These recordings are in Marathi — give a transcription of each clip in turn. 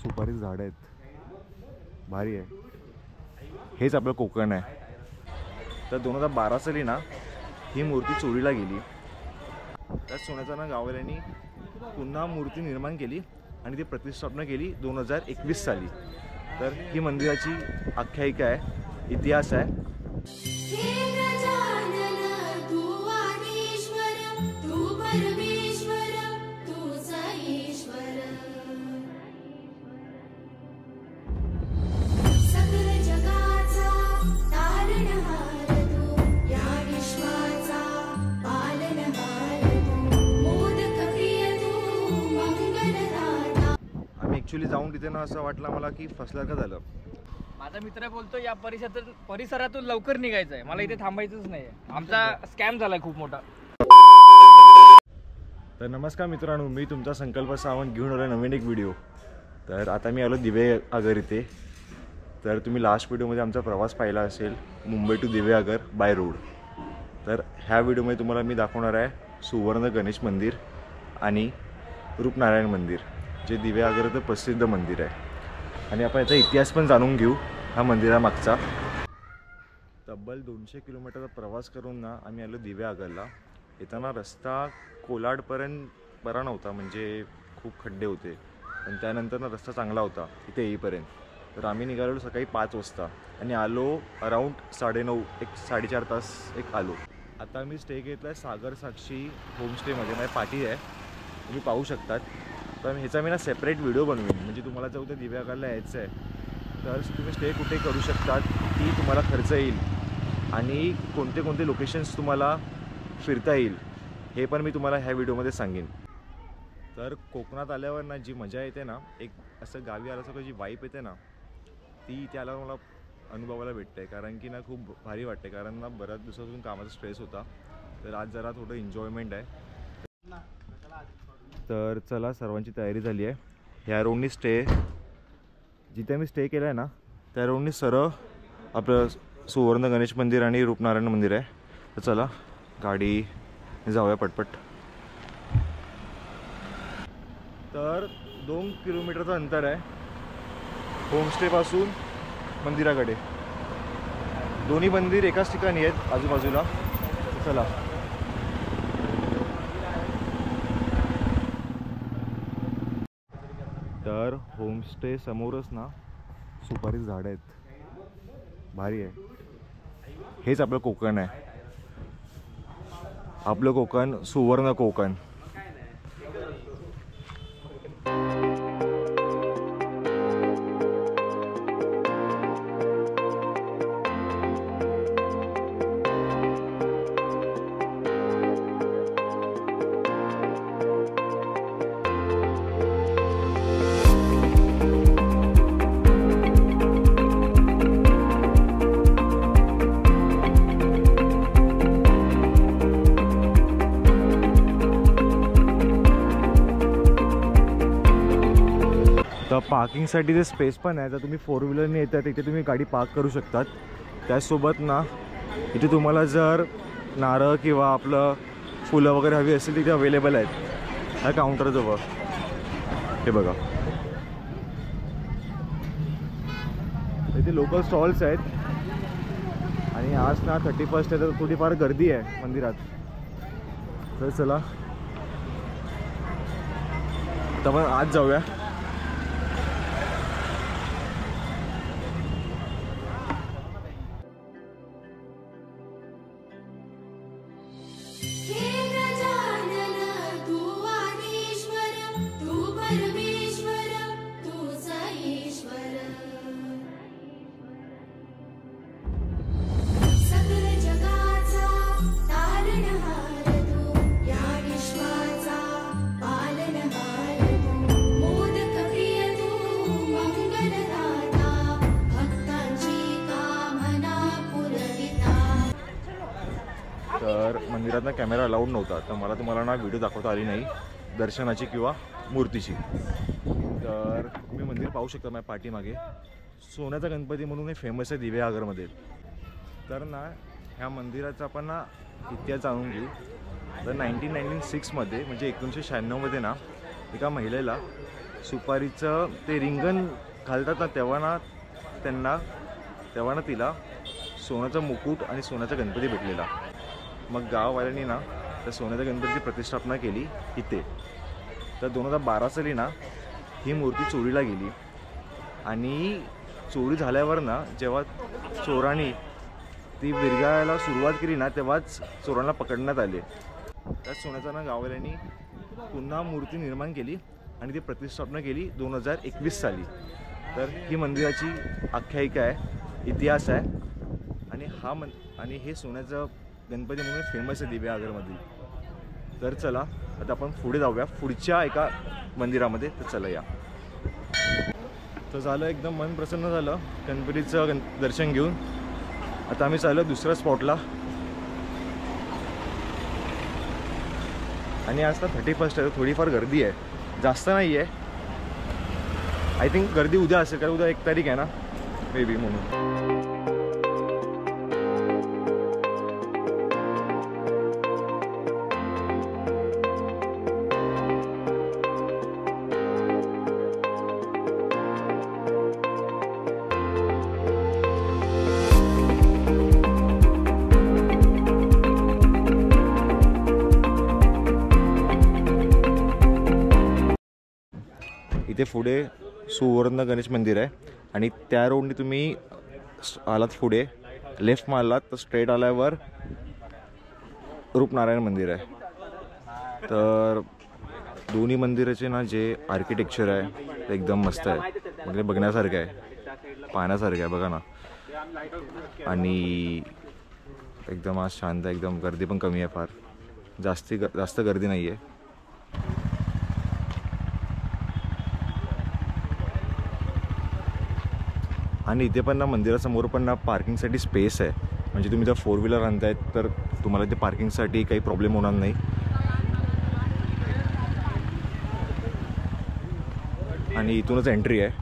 सुपारी झाड आहेत, भारी आहे. हेच आपलं कोकण आहे. तर 2012 साली ना ही मूर्ती चोरीला गेली. त्या सोन्याचा ना गाववाल्यांनी पुन्हा मूर्ती निर्माण केली आणि ती प्रतिष्ठापना केली 2021 साली. तर ही मंदिराची आख्यायिका आहे, इतिहास आहे. ॲक्च्युली जाऊन तिथे ना असं वाटलं मला की फसल्यासारखं झालं. माझा मित्र बोलतो या परिसरातून लवकर निघायचं आहे, मला इथे थांबायचंच नाही. आमचा स्कॅम झालाय खूप मोठा. तर नमस्कार मित्रांनो, मी तुमचा संकल्प सावंत घेऊन आलो नवीन एक व्हिडिओ. तर आता मी आलो दिवे आगर इथे. तर तुम्ही लास्ट व्हिडिओमध्ये आमचा प्रवास पाहिला असेल, मुंबई टू दिवे आगर बाय रोड. तर ह्या व्हिडिओमध्ये तुम्हाला मी दाखवणार आहे सुवर्ण गणेश मंदिर आणि रूपनारायण मंदिर, जे दिवे आगरचं प्रसिद्ध मंदिर आहे. आणि आपण याचा इतिहास पण जाणून घेऊ ह्या मंदिरामागचा. तब्बल 200 किलोमीटरचा प्रवास करून ना आम्ही आलो दिवे आगरला. येताना रस्ता कोलाडपर्यंत बरा नव्हता, म्हणजे खूप खड्डे होते. पण त्यानंतर ना रस्ता चांगला होता इथे येईपर्यंत. तर आम्ही निघालेलो सकाळी 5 वाजता आणि आलो अराऊंड 9:30, 4.5 तास आलो. आता मी स्टे घेतला आहे सागर साक्षी होमस्टेमध्ये. माझी पार्टी आहे, तुम्ही पाहू शकतात. तर ह्याचा मी ना सेपरेट व्हिडिओ बनवेन, म्हणजे तुम्हाला जर उद्या दिवे आगरला यायचं आहे तर तुम्ही स्टे कुठे करू शकतात, की तुम्हाला खर्च येईल आणि कोणते कोणते लोकेशन्स तुम्हाला फिरता येईल हे पण मी तुम्हाला ह्या व्हिडिओमध्ये सांगेन. तर कोकणात आल्यावर ना जी मजा येते ना, एक असं गावी आल्यासारखं जी वाईब येते ना, ती इथे आल्यावर मला अनुभवायला भेटते. कारण की ना खूप भारी वाटते, कारण ना बऱ्याच दिवसातून कामाचा स्ट्रेस होता. तर आज जरा थोडं एन्जॉयमेंट आहे. तर चला, सर्वांची तयारी झाली आहे. ह्या रोडनी जिथे मी स्टे केला आहे ना त्या रोडनी सरळ आपलं सुवर्ण गणेश मंदिर आणि रूपनारायण मंदिर आहे. तर चला गाडी जाऊया पटपट. तर 2 किलोमीटरचं अंतर आहे होमस्टेपासून मंदिराकडे. दोन्ही मंदिर एकाच ठिकाणी आहेत आजूबाजूला. चला. तर होमस्टे समोरच ना सुपारी झाड आहेत, भारी आहे. हेच आपलं कोकण आहे, आपलं कोकण, सुवर्ण कोकण. तर पार्किंगसाठी जे स्पेस पण आहे, तर तुम्ही 4 व्हीलरने येतात इथे तुम्ही गाडी पार्क करू शकतात. त्याचसोबत ना इथे तुम्हाला जर नारळ किंवा आपलं फुलं वगैरे हवी असेल तिथे अवेलेबल आहेत ह्या काउंटरजवळ. हे बघा, इथे लोकल स्टॉल्स आहेत. आणि आज ना 31 आहे तर थोडीफार गर्दी आहे मंदिरात. तर चला तर आपण आज जाऊया. तर मंदिरात ना कॅमेरा अलाउड नव्हता, तर मला तुम्हाला ना व्हिडिओ दाखवता आली नाही दर्शनाची किंवा मूर्तीची. तर तुम्ही मंदिर पाहू शकता माझ्या पाठीमागे. सोन्याचा गणपती म्हणून हे फेमस आहे दिवे आगरमध्ये. तर ना ह्या मंदिराचा आपण ना इतिहास जाणून घेऊ. तर 1996 मध्ये म्हणजे 1996 मध्ये ना एका महिलेला सुपारीचं ते रिंगण घालतात ना तेव्हा ना तिला सोन्याचा मुकुट आणि सोन्याचा गणपती भेटलेला. मग गाववाल्यांनी ना त्या सोन्याच्या गणपतीची प्रतिष्ठापना केली इथे. तर 2012 साली ना ही मूर्ती चोरीला गेली आणि चोरी झाल्यावर ना जेव्हा चोरांनी ती विरघळायला सुरुवात केली ना तेव्हाच चोरांना पकडण्यात आले. त्या सोन्याचा ना गाववाल्यांनी पुन्हा मूर्ती निर्माण केली आणि ती प्रतिष्ठापना केली 2021 साली. तर ही मंदिराची आख्यायिका आहे, इतिहास आहे आणि हे सोन्याचं गणपती म्हणून फेमस आहे दिवेआगरमधील. तर चला आता आपण पुढे जाऊया पुढच्या एका मंदिरामध्ये. तर चला या. तर झालं, एकदम मन प्रसन्न झालं गणपतीचं दर्शन घेऊन. आता आम्ही चाललो दुसऱ्या स्पॉटला. आणि आज तर 31 आहे, थोडीफार गर्दी आहे, जास्त नाही आहे. आय थिंक गर्दी उद्या असेल कारण उद्या 1 तारीख आहे ना मे बी म्हणून. इथे पुढे सुवर्ण गणेश मंदिर आहे आणि त्या रोडने तुम्ही आलात पुढे लेफ्ट मारलात तर स्ट्रेट आल्यावर रूपनारायण मंदिर आहे. तर दोन्ही मंदिराचे ना जे आर्किटेक्चर आहे ते एकदम मस्त आहे, म्हणजे बघण्यासारखं आहे, पाहण्यासारखं आहे बघा ना. आणि एकदम आज शांत आहे, एकदम गर्दी पण कमी आहे, फार जास्त गर्दी नाही आहे. आणि इथे पण ना मंदिरासमोर पण ना पार्किंगसाठी स्पेस आहे, म्हणजे तुम्ही जर 4 व्हीलर आणतायत तर तुम्हाला ते पार्किंगसाठी काही प्रॉब्लेम होणार नाही. आणि इथूनच एंट्री आहे.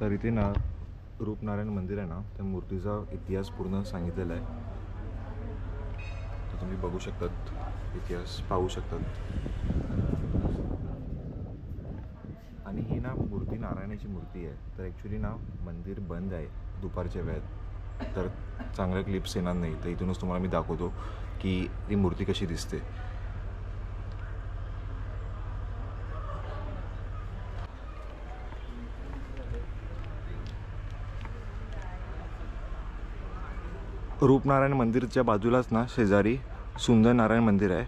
तर इथे ना रूपनारायण मंदिर आहे ना, त्या मूर्तीचा इतिहास पूर्ण सांगितलेला आहे. तर तुम्ही बघू शकतात, इतिहास पाहू शकतात. आणि ही ना मूर्ती नारायणाची मूर्ती आहे. तर ॲक्च्युली ना मंदिर बंद आहे दुपारच्या वेळात, तर चांगल्या क्लिप्स येणार नाही. तर इथूनच तुम्हाला मी दाखवतो की ती मूर्ती कशी दिसते. रूपनारायण मंदिरच्या बाजूलाच ना शेजारी सुंदर नारायण मंदिर आहे.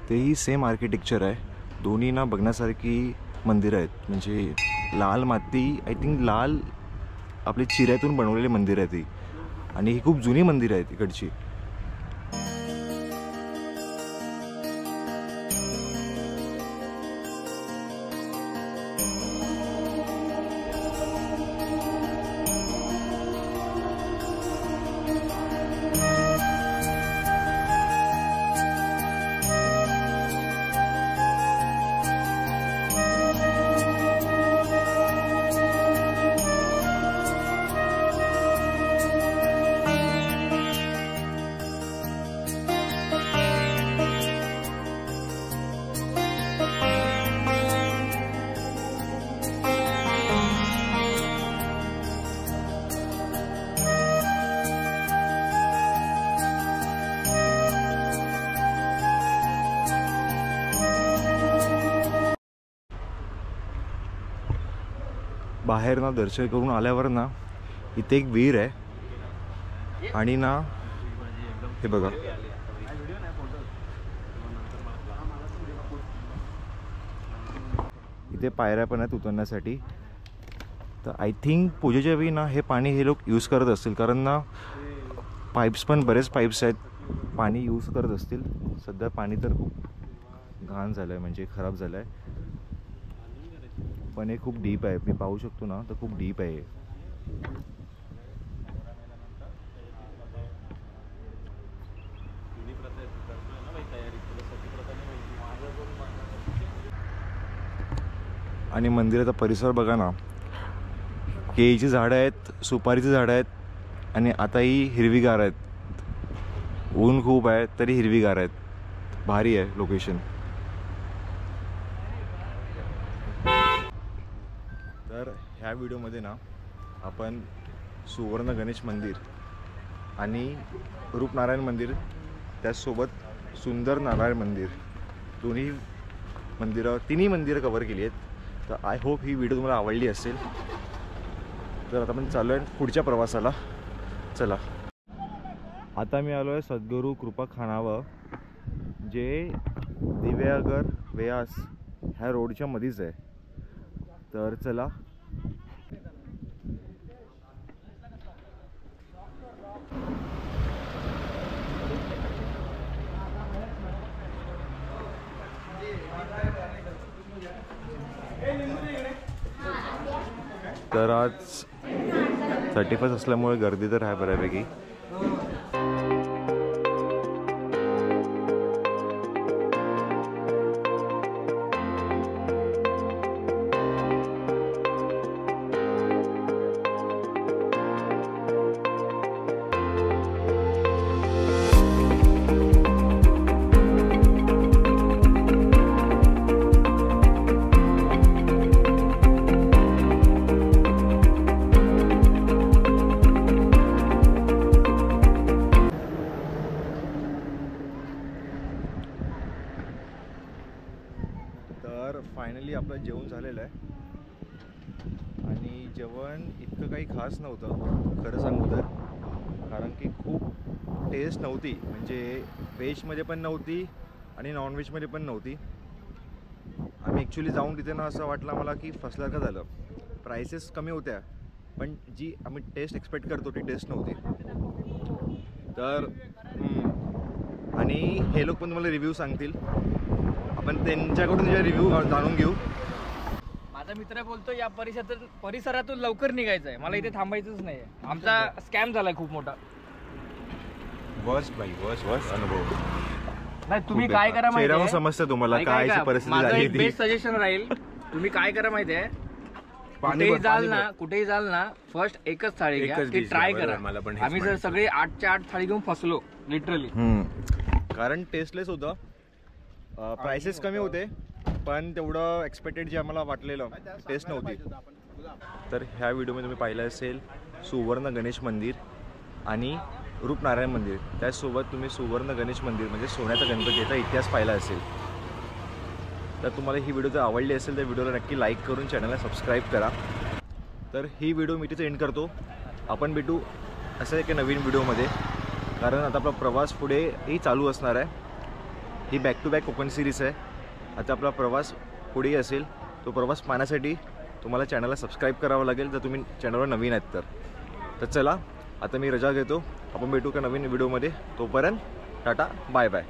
तेही सेम आर्किटेक्चर आहे. दोन्ही ना बघण्यासारखी मंदिरं आहेत. म्हणजे लाल माती, आय थिंक लाल आपले चिऱ्यातून बनवलेली मंदिर आहे ती. आणि ही खूप जुनी मंदिरं आहेत इकडची. बाहेर ना दर्शन करून आल्यावर ना इथे एक विहीर आहे आणि ना हे बघा इथे पायऱ्या पण आहेत उतरण्यासाठी. तर आय थिंक पूजेच्या वेळी ना हे पाणी हे लोक यूज करत असतील, कारण ना पाईप्स पण बरेच पाईप्स आहेत, पाणी यूज करत असतील. सध्या पाणी तर खूप घाण झालं आहे, म्हणजे खराब झालं आहे, पण हे खूप डीप आहे. मी पाहू शकतो ना, तर खूप डीप आहे. आणि मंदिराचा परिसर बघा ना, केळीची झाडं आहेत, सुपारीची झाडं आहेत आणि आताही हिरवीगार आहेत. ऊन खूप आहे तरी हिरवीगार आहेत. भारी आहे लोकेशन. तर ह्या व्हिडिओमध्ये ना आपण सुवर्ण गणेश मंदिर आणि रूपनारायण मंदिर त्याचसोबत सुंदर नारायण मंदिर तिन्ही मंदिरं कव्हर केली आहेत. तर आय होप ही व्हिडिओ तुम्हाला आवडली असेल. तर आता आपण चालू आहे पुढच्या प्रवासाला. चला. आता मी आलो आहे सद्गुरू कृपा खानावळ, जे दिवेआगर व्यास ह्या रोडच्या मध्येच आहे. तर चला. तर आज 31 असल्यामुळे गर्दी तर आहे बऱ्यापैकी. तर फायनली आपलं जेवण झालेलं आहे आणि जेवण इतकं काही खास नव्हतं खरं सांगू तर, कारण की खूप टेस्ट नव्हती. म्हणजे व्हेजमध्ये पण नव्हती आणि नॉनव्हेजमध्ये पण नव्हती. आम्ही ॲक्च्युली जाऊन तिथे ना असं वाटलं मला की फसल्यासारखं झालं. प्राइसेस कमी होत्या पण जी आम्ही टेस्ट एक्सपेक्ट करतो ती टेस्ट नव्हती. तर आणि हे लोक पण तुम्हाला रिव्ह्यू सांगतील, आपण त्यांच्याकडून जे रिव्ह्यू जाणून घेऊ. माझा मित्र बोलतो या परिसरातून लवकर निघायचं आहे, मला इथे थांबायचंच नाही. आमचा स्कॅम झालाय खूप मोठा. वर्स्ट अनुभव. नाही, तुम्ही काय करा माहिती आहे, समजतं तुम्हाला काय परिस्थिती माझं झाली एक ती. बेस्ट सजेशन राहील, तुम्ही काय करा माहिती आहे, कुठेही जाल ना फर्स्ट एकच थाळी घ्या, ती ट्राय करा. आम्ही जर सगळे 8च्या 8 थाळी घेऊन फसलो लिटरली. कारण टेस्टलेस होतं, प्राइसेस कमी होते पण तेवढं एक्सपेक्टेड जे आम्हाला वाटलेलं टेस्ट नव्हती. तर ह्या व्हिडिओमध्ये तुम्ही पाहिलं असेल सुवर्ण गणेश मंदिर आणि रूपनारायण मंदिर, त्याचसोबत तुम्ही सुवर्ण गणेश मंदिर म्हणजे सोन्याचा गणपतीचा इतिहास पाहिला असेल. तर तुम्हाला ही व्हिडिओ जर आवडली असेल तर व्हिडिओला नक्की लाईक करून चॅनलला सबस्क्राईब करा. तर ही व्हिडिओ मी तिथे एंड करतो. आपण भेटू असं एका नवीन व्हिडिओमध्ये, कारण आता आपला प्रवास पुढेही चालू असणार आहे. ही back to back Konkan series आहे. आता आपला प्रवास पुढेही असेल. तो प्रवास पाहण्यासाठी तुम्हाला चॅनलला सबस्क्राईब करावं लागेल जर तुम्ही चॅनलवर नवीन आहेत तर. तर चला, आता मी रजा घेतो. आपण भेटू का नवीन व्हिडिओमध्ये. तोपर्यंत टाटा, बाय बाय.